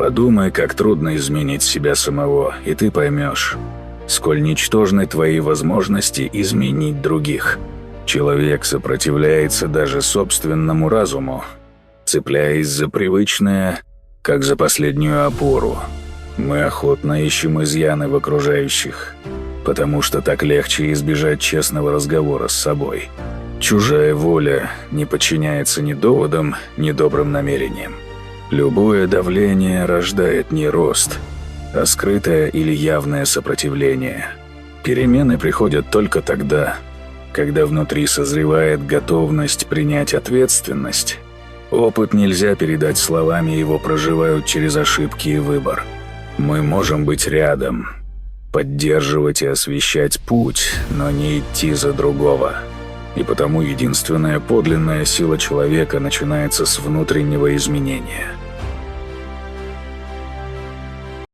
Подумай, как трудно изменить себя самого, и ты поймешь, сколь ничтожны твои возможности изменить других. Человек сопротивляется даже собственному разуму, цепляясь за привычное, как за последнюю опору. Мы охотно ищем изъяны в окружающих, потому что так легче избежать честного разговора с собой. Чужая воля не подчиняется ни доводам, ни добрым намерениям. Любое давление рождает не рост, а скрытое или явное сопротивление. Перемены приходят только тогда, когда внутри созревает готовность принять ответственность. Опыт нельзя передать словами, его проживают через ошибки и выбор. Мы можем быть рядом, поддерживать и освещать путь, но не идти за другого. И потому единственная подлинная сила человека начинается с внутреннего изменения.